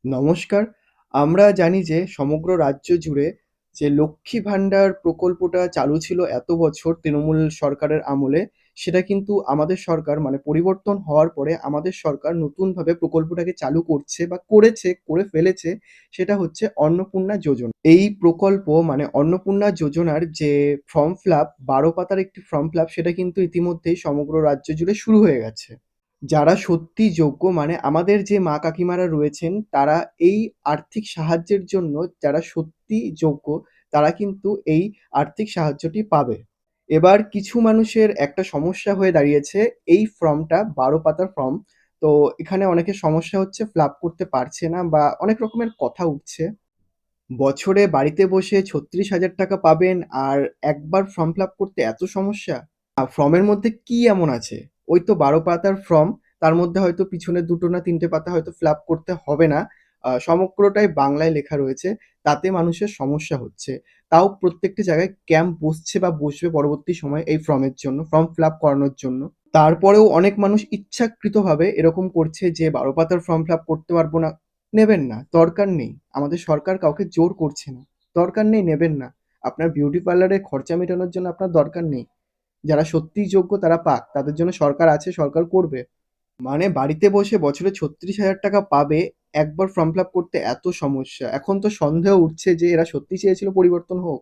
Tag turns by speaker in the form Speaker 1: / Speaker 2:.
Speaker 1: নমস্কার। আমরা জানি যে সমগ্র রাজ্য জুড়ে যে লক্ষ্মী ভান্ডার প্রকল্পটা চালু ছিল এত বছর তৃণমূল সরকারের আমলে, সেটা কিন্তু আমাদের সরকার মানে পরিবর্তন হওয়ার পরে আমাদের সরকার নতুনভাবে প্রকল্পটাকে চালু করছে বা করে ফেলেছে। সেটা হচ্ছে অন্নপূর্ণা যোজনা। এই প্রকল্প মানে অন্নপূর্ণা যোজনার যে ফর্ম ফিল আপ ১২ পাতার একটি ফর্ম ফিল আপ সেটা কিন্তু ইতিমধ্যেই সমগ্র রাজ্য জুড়ে শুরু হয়ে গেছে। যারা সত্যিই যোগ্য মানে আমাদের যে মা কাকিমারা রয়েছেন তারা এই আর্থিক সাহায্যের জন্য যারা সত্যিই যোগ্য তারা কিন্তু এই আর্থিক সাহায্যটি পাবে। এবার কিছু মানুষের একটা সমস্যা হয়ে দাঁড়িয়েছে এই ফর্মটা ১২ পাতার ফর্ম। তো এখানে অনেকের সমস্যা হচ্ছে ফিল আপ করতে পারছে না বা অনেক রকমের কথা উঠছে। বছরে বাড়িতে বসে ৩৬,০০০ টাকা পাবেন আর একবার ফর্ম ফিল আপ করতে এত সমস্যা? ফর্মের মধ্যে কি এমন আছে? ওই তো ১২ পাতার ফর্ম, তার মধ্যে হয়তো পিছনে ২ টো না ৩ টে পাতা হয়তো ফিল আপ করতে হবে না। সমগ্রটাই বাংলায় লেখা রয়েছে। তাতে মানুষের সমস্যা হচ্ছে। তাও প্রত্যেকটি জায়গায় ক্যাম্প বসছে বা বসবে পরবর্তী সময়ে এই ফর্মের জন্য, ফর্ম ফিল আপ করানোর জন্য। তারপরেও অনেক মানুষ ইচ্ছাকৃতভাবে এরকম করছে যে ১২ পাতার ফর্ম ফিল আপ করতে পারবো না। নেবেন না, দরকার নেই। আমাদের সরকার কাউকে জোর করছে না। দরকার নেই, নেবেন না। আপনার বিউটি পার্লারে খরচা মেটানোর জন্য আপনার দরকার নেই। যারা সত্যিই যোগ্য তারা পাক। তাদের জন্য সরকার আছে, সরকার করবে। মানে বাড়িতে বসে বছরে ৩৬,০০০ টাকা পাবে, একবার ফর্ম ফিল আপ করতে এত সমস্যা। এখন তো সন্দেহ উঠছে যে এরা সত্যি চেয়েছিল পরিবর্তন হোক।